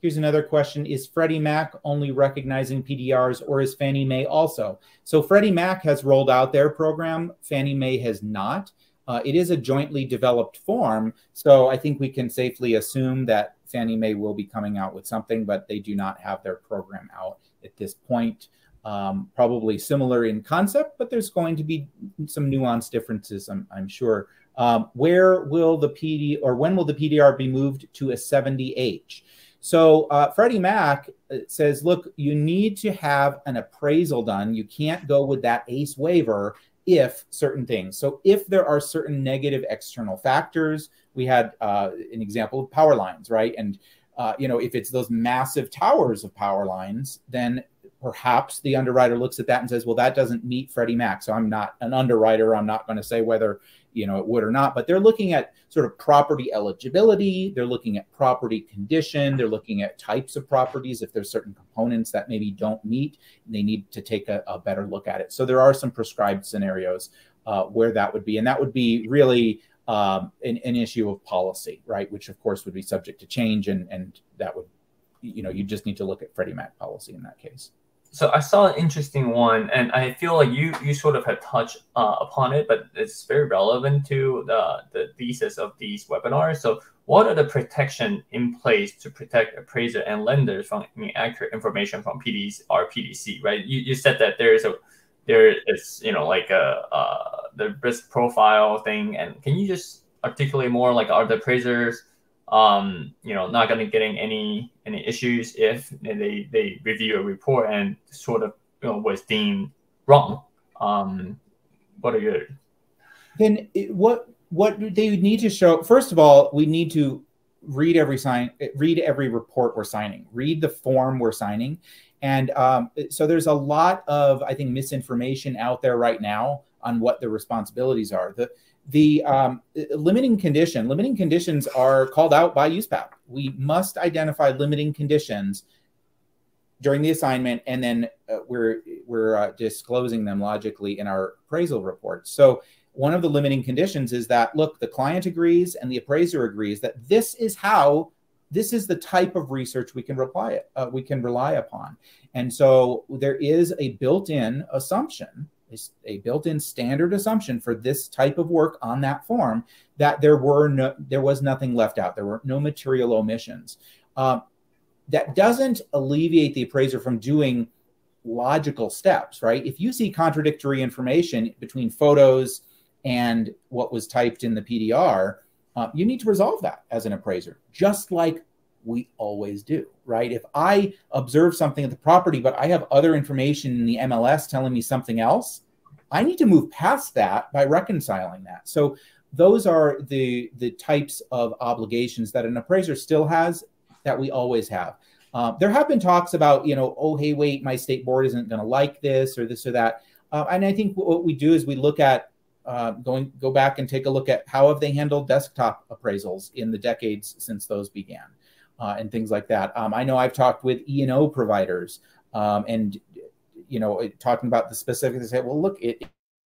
Here's another question. Is Freddie Mac only recognizing PDRs or is Fannie Mae also? So Freddie Mac has rolled out their program. Fannie Mae has not. It is a jointly developed form. So I think we can safely assume that Fannie Mae will be coming out with something, but they do not have their program out at this point. Probably similar in concept, but there's going to be some nuanced differences, I'm sure. Where will the when will the PDR be moved to a 70H? So Freddie Mac says, look, you need to have an appraisal done. You can't go with that ACE waiver if certain things. So if there are certain negative external factors, we had an example of power lines, right? And if it's those massive towers of power lines, then perhaps the underwriter looks at that and says, well, that doesn't meet Freddie Mac. So I'm not an underwriter. I'm not going to say whether it would or not, but they're looking at sort of property eligibility. They're looking at property condition. They're looking at types of properties. If there's certain components that maybe don't meet, they need to take a better look at it. So there are some prescribed scenarios where that would be, and that would be really an issue of policy, right? Which of course would be subject to change, and that would, you just need to look at Freddie Mac policy in that case. So I saw an interesting one, and I feel like you sort of have touched upon it, but it's very relevant to the thesis of these webinars. So what are the protection in place to protect appraiser and lenders from inaccurate information from PDs or PDC, right? You said that there is like the risk profile thing, and can you just articulate more, like, are the appraisers not going to getting any issues if they review a report and sort of was deemed wrong? What are your... Then what they would need to show, first of all, we need to read every report we're signing, read the form we're signing. And so there's a lot of, I think, misinformation out there right now on what the responsibilities are. The limiting conditions are called out by USPAP. We must identify limiting conditions during the assignment, and then we're disclosing them logically in our appraisal reports. So one of the limiting conditions is that, look, the client agrees and the appraiser agrees that this is the type of research we can rely upon. And so there is a built-in assumption, a built-in standard assumption for this type of work on that form, that there was nothing left out. There were no material omissions. That doesn't alleviate the appraiser from doing logical steps, right? If you see contradictory information between photos and what was typed in the PDR, you need to resolve that as an appraiser, just like we always do, right? If I observe something at the property, but I have other information in the MLS telling me something else, I need to move past that by reconciling that. So those are the types of obligations that an appraiser still has that we always have. There have been talks about, oh, hey, wait, my state board isn't going to like this or that. And I think what we do is we look at go back and take a look at how have they handled desktop appraisals in the decades since those began, and things like that. I know I've talked with E&O providers, and talking about the specifics. They say, well, look,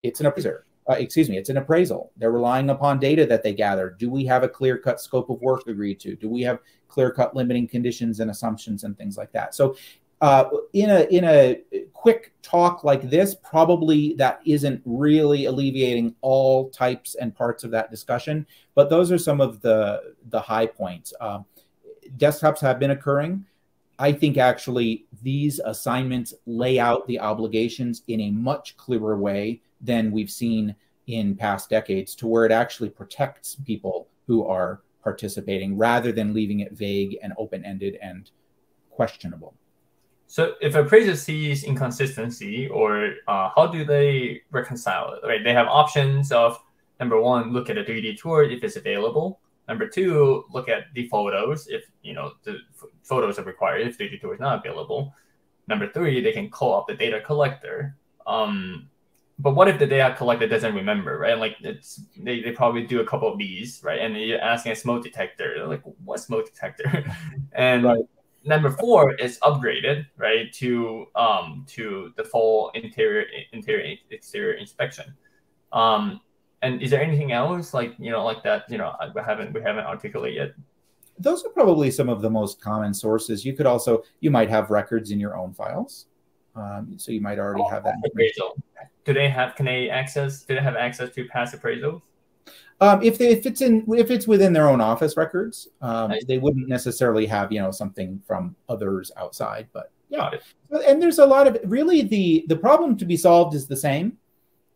it's an appraiser. It's an appraisal. They're relying upon data that they gather. Do we have a clear-cut scope of work agreed to? Do we have clear-cut limiting conditions and assumptions and things like that? So in a quick talk like this, probably that isn't really alleviating all types and parts of that discussion, but those are some of the high points. Desktops have been occurring. I think actually these assignments lay out the obligations in a much clearer way than we've seen in past decades, to where it actually protects people who are participating rather than leaving it vague and open-ended and questionable. So if appraiser sees inconsistency, or how do they reconcile it? Right? They have options of, number one, look at a 3D tour if it's available. Number two, look at the photos if the photos are required if 3D tour is not available. Number three, they can call up the data collector. But what if the data collector doesn't remember, right? Like they probably do a couple of these, right? And you're asking a smoke detector. They're like, what smoke detector? And right. Number four is upgraded, right, to the full interior exterior inspection. And is there anything else like that we haven't articulated yet? Those are probably some of the most common sources. You might have records in your own files, so you might already have that. Appraisal. Do they have access to past appraisals? If it's within their own office records, they wouldn't necessarily have something from others outside. But yeah, and there's a lot of really the problem to be solved is the same,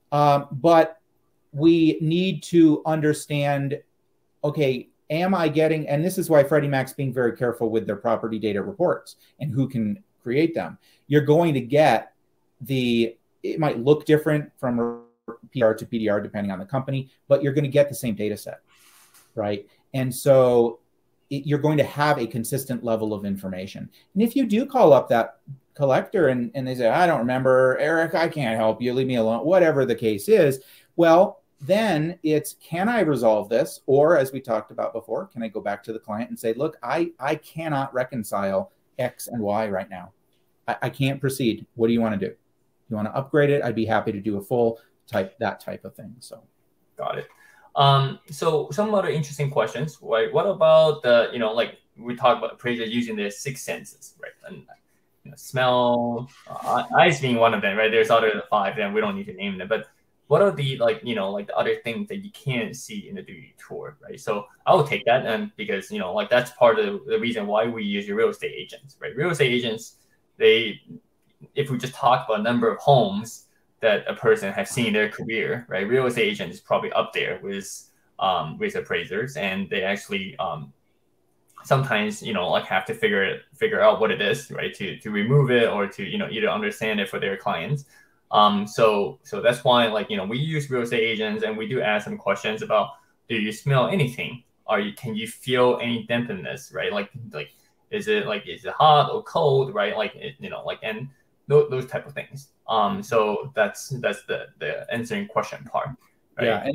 but we need to understand. Okay, am I getting? And this is why Freddie Mac's being very careful with their property data reports and who can create them. You're going to get it might look different from PR to PDR depending on the company, but you're going to get the same data set, right? And so you're going to have a consistent level of information. And if you do call up that collector and they say, I don't remember, Eric, I can't help you, leave me alone, whatever the case is, well, then it's, can I resolve this? Or as we talked about before, can I go back to the client and say, look, I cannot reconcile X and Y right now. I can't proceed. What do you want to do? You want to upgrade it? I'd be happy to do a full that type of thing. So, got it. So some other interesting questions, right? What about the, like we talked about appraisers using their 6 senses, right? And smell, eyes being one of them, right? There's other 5, and we don't need to name them. But what are the like the other things that you can't see in the 3D tour, right? So I will take that, and because like that's part of the reason why we use real estate agents, right? Real estate agents, if we just talk about number of homes that a person has seen in their career, right? Real estate agent is probably up there with appraisers, and they actually sometimes like have to figure out what it is, right? To remove it or to either understand it for their clients. So that's why we use real estate agents, and we do ask them questions about, do you smell anything? Can you feel any dampness, right? Like is it hot or cold, right? And those type of things. So that's the answering question part, right?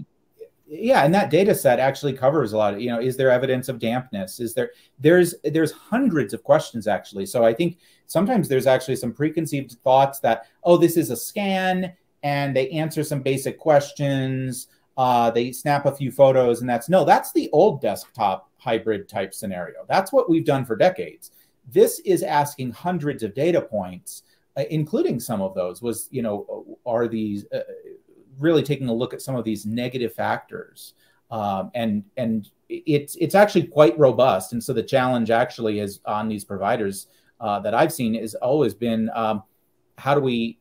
And that data set actually covers a lot of, is there evidence of dampness? There's hundreds of questions actually. So I think sometimes there's actually some preconceived thoughts that, oh, this is a scan and they answer some basic questions. They snap a few photos and that's the old desktop hybrid type scenario. That's what we've done for decades. This is asking hundreds of data points, including some of those was, are these really taking a look at some of these negative factors. And it's actually quite robust. And so the challenge actually is on these providers that I've seen has always been, how do we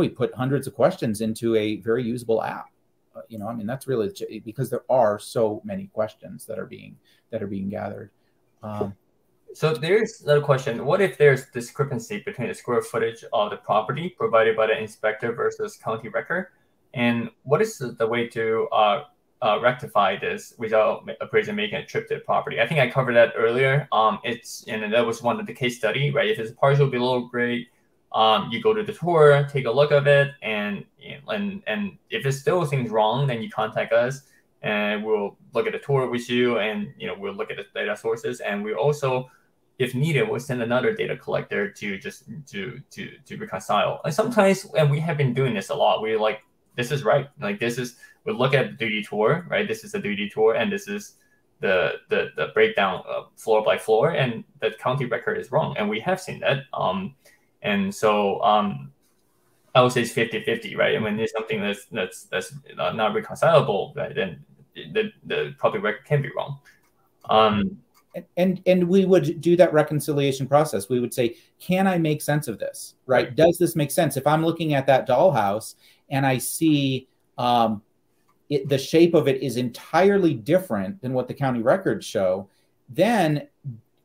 put hundreds of questions into a very usable app? That's really, because there are so many questions that are being gathered. So there's another question. What if there's discrepancy between the square footage of the property provided by the inspector versus county record? And what is the way to rectify this without appraiser making a trip to the property? I think I covered that earlier. And that was one of the case study, right? If it's partial below grade, You go to the tour, take a look of it, and if it still seems wrong, then you contact us, and we'll look at the tour with you, and we'll look at the data sources, and we also, if needed, we'll send another data collector to just to reconcile. And sometimes, and we have been doing this a lot, we're like, this is right, like we'll look at the 3D tour, right? This is a 3D tour, and this is the breakdown floor by floor, and the county record is wrong, and we have seen that. And so I would say it's 50-50, right? And when there's something that's not reconcilable, right, then the public record can be wrong. And we would do that reconciliation process. We would say, can I make sense of this, right? Does this make sense? If I'm looking at that dollhouse and I see the shape of it is entirely different than what the county records show, then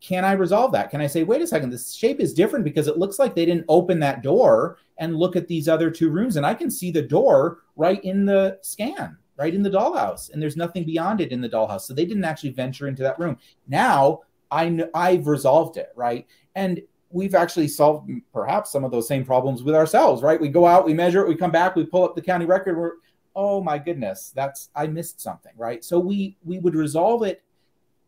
can I resolve that? Can I say, wait a second, this shape is different because it looks like they didn't open that door and look at these other two rooms, and I can see the door right in the scan, right in the dollhouse, and there's nothing beyond it in the dollhouse. So they didn't actually venture into that room. Now I've resolved it, right? And we've actually solved perhaps some of those same problems with ourselves, right? We go out, we measure it, we come back, we pull up the county record, we're, oh my goodness, I missed something, right? So we would resolve it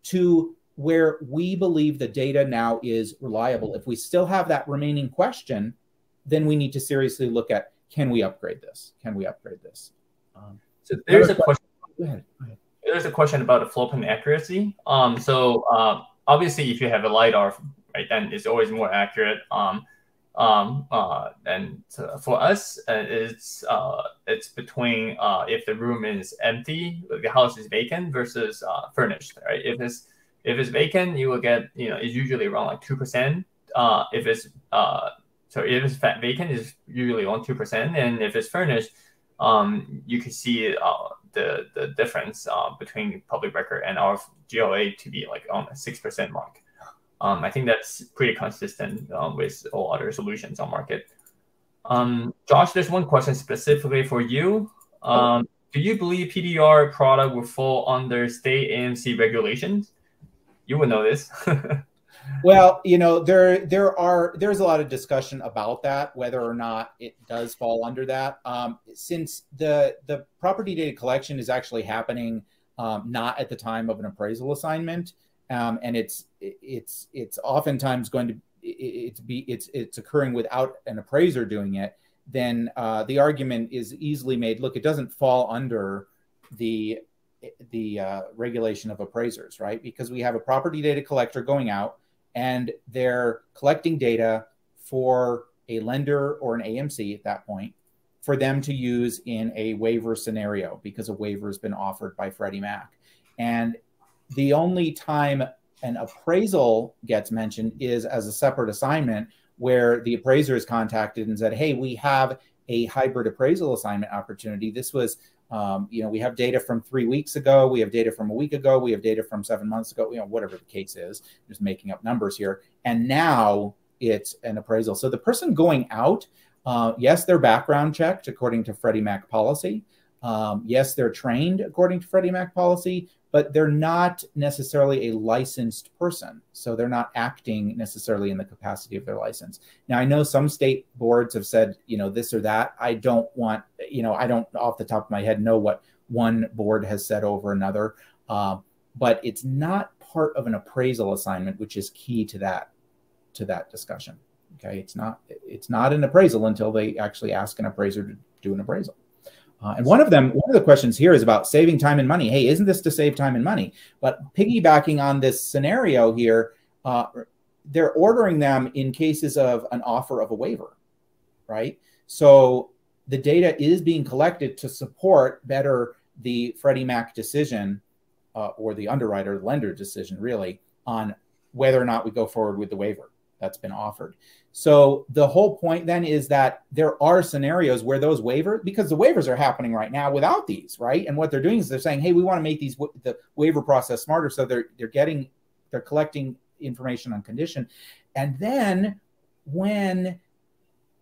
to where we believe the data now is reliable. If we still have that remaining question, then we need to seriously look at, can we upgrade this? Can we upgrade this? So there's a question. Go ahead. There's a question about the floor plan accuracy. So obviously, if you have a LiDAR, right, then it's always more accurate. And for us, it's between if the room is empty, the house is vacant, versus furnished, right? If it's vacant, you will get, it's usually around like 2%. If it's vacant, it's usually on 2%, and if it's furnished, you can see the difference between public record and our GLA to be like on a 6% mark. I think that's pretty consistent with all other solutions on market. Josh, there's one question specifically for you. Do you believe PDR product will fall under state AMC regulations? You would know this. Well, there's a lot of discussion about that, whether or not it does fall under that. Since the property data collection is actually happening not at the time of an appraisal assignment, and it's oftentimes going to it's occurring without an appraiser doing it, then the argument is easily made. Look, it doesn't fall under the regulation of appraisers, right? Because we have a property data collector going out and they're collecting data for a lender or an AMC at that point for them to use in a waiver scenario, because a waiver has been offered by Freddie Mac. And the only time an appraisal gets mentioned is as a separate assignment where the appraiser is contacted and said, hey, we have a hybrid appraisal assignment opportunity. This was, we have data from 3 weeks ago. We have data from a week ago. We have data from 7 months ago, whatever the case is, just making up numbers here. And now it's an appraisal. So the person going out, yes, they're background checked according to Freddie Mac policy. Yes, they're trained according to Freddie Mac policy, but they're not necessarily a licensed person. So they're not acting necessarily in the capacity of their license. Now, I know some state boards have said, this or that. I don't want, I don't off the top of my head know what one board has said over another, but it's not part of an appraisal assignment, which is key to that discussion. Okay, it's not an appraisal until they actually ask an appraiser to do an appraisal. And one of the questions here is about saving time and money. Hey, isn't this to save time and money? But piggybacking on this scenario here, they're ordering them in cases of an offer of a waiver, right? So the data is being collected to support better the Freddie Mac decision or the underwriter lender decision, really, on whether or not we go forward with the waiver that's been offered. So the whole point then is that there are scenarios where those waivers, because the waivers are happening right now without these, right? And what they're doing is they're saying, hey, we want to make the waiver process smarter. So they're collecting information on condition. And then when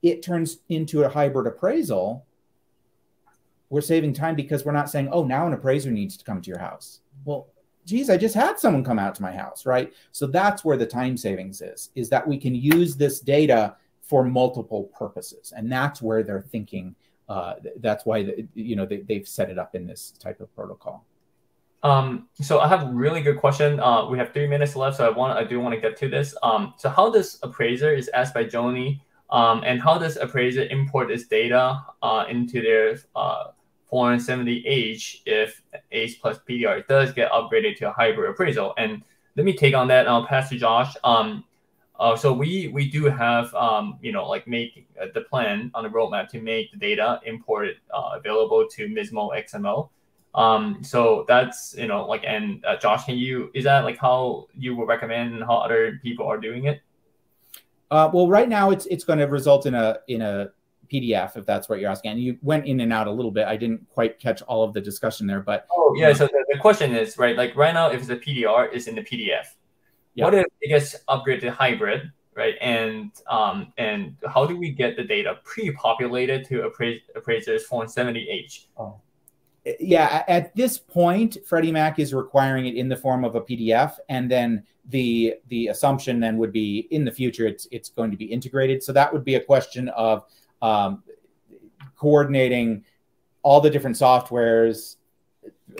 it turns into a hybrid appraisal, we're saving time because we're not saying, oh, now an appraiser needs to come to your house. Well, geez, I just had someone come out to my house, right? So that's where the time savings is that we can use this data for multiple purposes. And that's where they're thinking. That's why they've set it up in this type of protocol. So I have a really good question. We have 3 minutes left, so I do want to get to this. So how does appraiser is asked by Joni, and how does appraiser import this data into their 470H if ACE plus PDR does get upgraded to a hybrid appraisal? And let me take on that, and I'll pass to Josh. So we do have make the plan on the roadmap to make the data imported available to Mismo XML. So that's and Josh, is that like how you would recommend and how other people are doing it? Well, right now it's going to result in a PDF, if that's what you're asking. And you went in and out a little bit. I didn't quite catch all of the discussion there, but So the question is, right, like right now, if it's a PDR, it's in the PDF. Yeah. What if it gets upgraded to hybrid, right? And how do we get the data pre-populated to appraisers 470H? Oh. Yeah, at this point, Freddie Mac is requiring it in the form of a PDF, and then the assumption then would be in the future it's going to be integrated. So that would be a question of coordinating all the different softwares,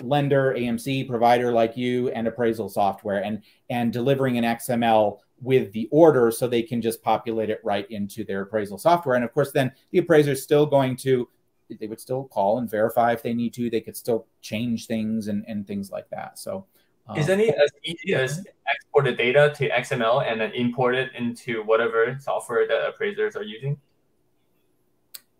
lender, AMC, provider like you, and appraisal software, and delivering an XML with the order so they can just populate it right into their appraisal software. And of course, then the appraiser is still going to, they would still call and verify if they need to. They could still change things and things like that. So isn't it as easy as export the data to XML and then import it into whatever software that appraisers are using?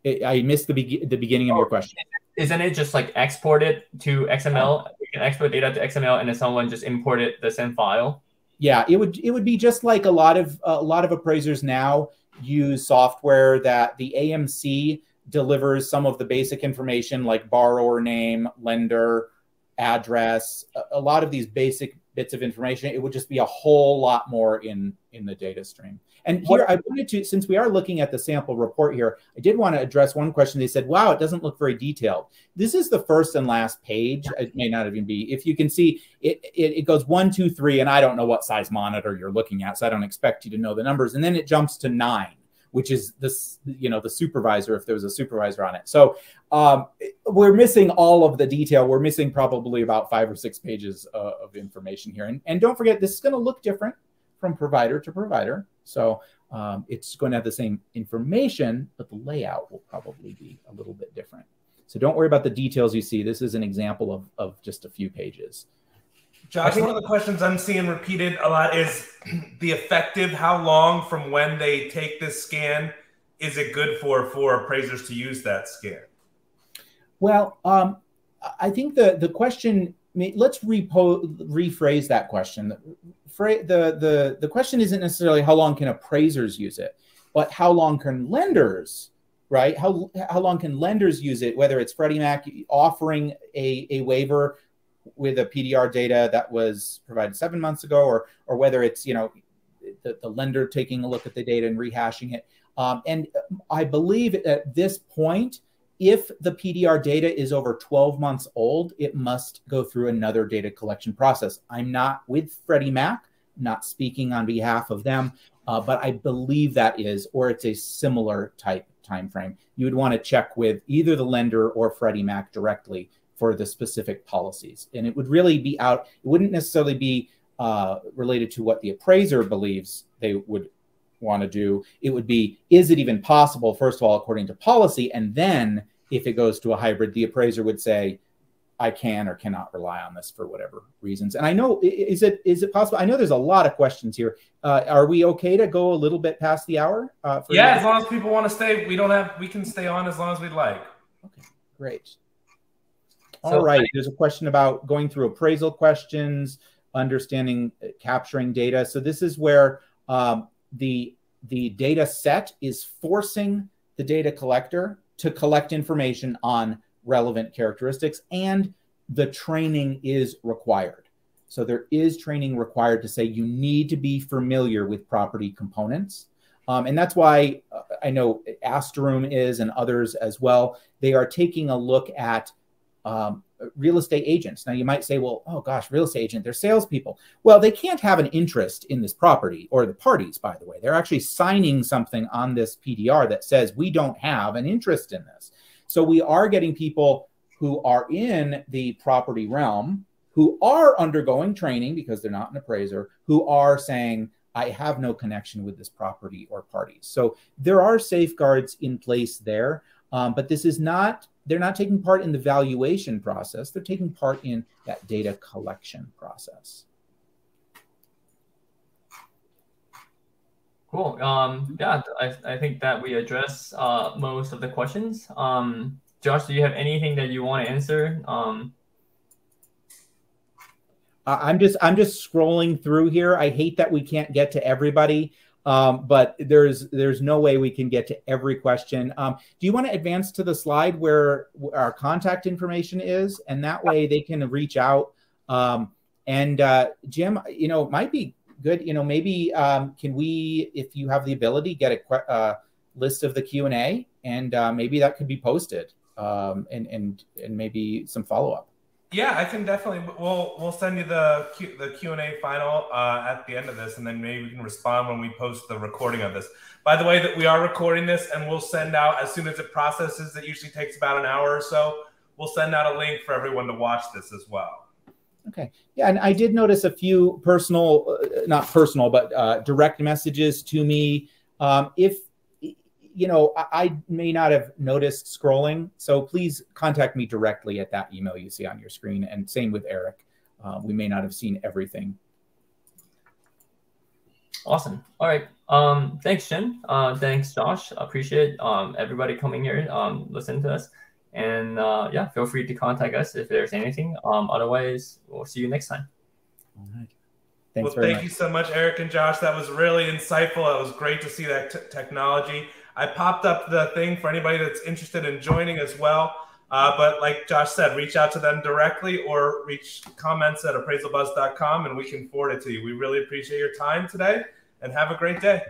I missed the beginning of your question. Isn't it just like export it to XML? You can export data to XML and then someone just imported the same file? Yeah, it would be just like a lot of appraisers now use software that the AMC delivers some of the basic information like borrower name, lender, address, a lot of these basic bits of information. It would just be a whole lot more in the data stream. And here I wanted to, since we are looking at the sample report here, I did want to address one question. They said, wow, it doesn't look very detailed. This is the first and last page. It may not even be. If you can see, it goes 1, 2, 3, and I don't know what size monitor you're looking at, so I don't expect you to know the numbers. And then it jumps to 9, which is this, the supervisor, if there was a supervisor on it. So we're missing all of the detail. We're missing probably about 5 or 6 pages of information here. And don't forget, this is going to look different from provider to provider. So it's going to have the same information, but the layout will probably be a little bit different. So don't worry about the details you see. This is an example of just a few pages. Josh, one of the questions I'm seeing repeated a lot is the effective, how long from when they take this scan is it good for appraisers to use that scan? Well, I think the question, let's rephrase that question. The question isn't necessarily how long can appraisers use it, but how long can lenders, right? How long can lenders use it, whether it's Freddie Mac offering a waiver with a PDR data that was provided 7 months ago, or whether it's, the lender taking a look at the data and rehashing it. And I believe at this point, if the PDR data is over 12 months old, it must go through another data collection process. I'm not with Freddie Mac, not speaking on behalf of them, but I believe that is, or it's a similar type time frame. You would want to check with either the lender or Freddie Mac directly for the specific policies. And it would really be out, it wouldn't necessarily be related to what the appraiser believes they would want to do. It would be, is it even possible, first of all, according to policy, and then if it goes to a hybrid, the appraiser would say, I can or cannot rely on this for whatever reasons. And I know, is it possible? I know there's a lot of questions here. Are we okay to go a little bit past the hour? Yeah, as long as people want to stay, we can stay on as long as we'd like. Okay, great. All right, there's a question about going through appraisal questions, understanding, capturing data. So this is where the data set is forcing the data collector to collect information on relevant characteristics, and the training is required. So there is training required to say you need to be familiar with property components. And that's why I know Asteroom is, and others as well. They are taking a look at real estate agents. Now you might say, well, oh gosh, real estate agent, they're salespeople. Well, they can't have an interest in this property, or the parties, by the way. They're actually signing something on this PDR that says we don't have an interest in this. So we are getting people who are in the property realm, who are undergoing training because they're not an appraiser, who are saying, I have no connection with this property or parties. So there are safeguards in place there, but this is not, they're not taking part in the valuation process. They're taking part in that data collection process. Cool. Yeah, I think that we address most of the questions. Josh, do you have anything that you want to answer? I'm just scrolling through here. I hate that we can't get to everybody, but there's no way we can get to every question. Do you want to advance to the slide where our contact information is, and that way they can reach out? And Jim, it might be good. Maybe can we, if you have the ability, get a list of the Q&A, and maybe that could be posted, and maybe some follow up. Yeah, I can definitely. We'll send you the Q&A final at the end of this, and then maybe we can respond when we post the recording of this. By the way, that we are recording this, and we'll send out as soon as it processes. It usually takes about an hour or so. We'll send out a link for everyone to watch this as well. Okay. Yeah, and I did notice a few personal, not personal, but direct messages to me. I may not have noticed scrolling, so please contact me directly at that email you see on your screen, and same with Eric. We may not have seen everything. Awesome. All right. Thanks, Jim. Thanks, Josh. Appreciate everybody coming here, listening to us. And yeah, feel free to contact us if there's anything. Otherwise, we'll see you next time. All right. Thanks well, thank you so much, Eric and Josh. That was really insightful. It was great to see that technology. I popped up the thing for anybody that's interested in joining as well. But like Josh said, reach out to them directly or reach comments at appraisalbuzz.com and we can forward it to you. We really appreciate your time today and have a great day.